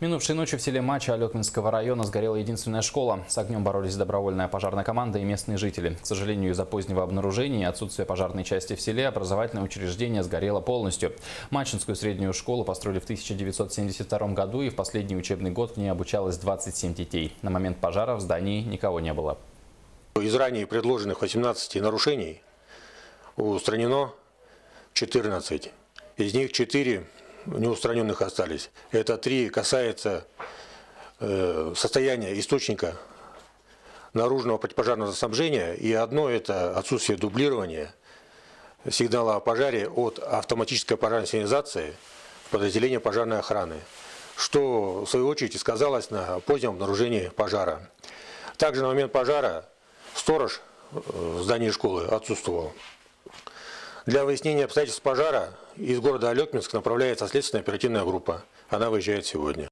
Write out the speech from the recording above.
Минувшей ночью в селе Мача Алекминского района сгорела единственная школа. С огнем боролись добровольная пожарная команда и местные жители. К сожалению, из-за позднего обнаружения и отсутствия пожарной части в селе образовательное учреждение сгорело полностью. Мачинскую среднюю школу построили в 1972 году, и в последний учебный год в ней обучалось 27 детей. На момент пожара в здании никого не было. Из ранее предложенных 18 нарушений устранено 14. Из них 4 неустраненных остались. Это 3 касается состояния источника наружного противопожарного снабжения, и одно это отсутствие дублирования сигнала о пожаре от автоматической пожарной сигнализации в подразделение пожарной охраны, что в свою очередь сказалось на позднем обнаружении пожара. Также на момент пожара сторож в здании школы отсутствовал. Для выяснения обстоятельств пожара из города Алекминск направляется следственная оперативная группа. Она выезжает сегодня.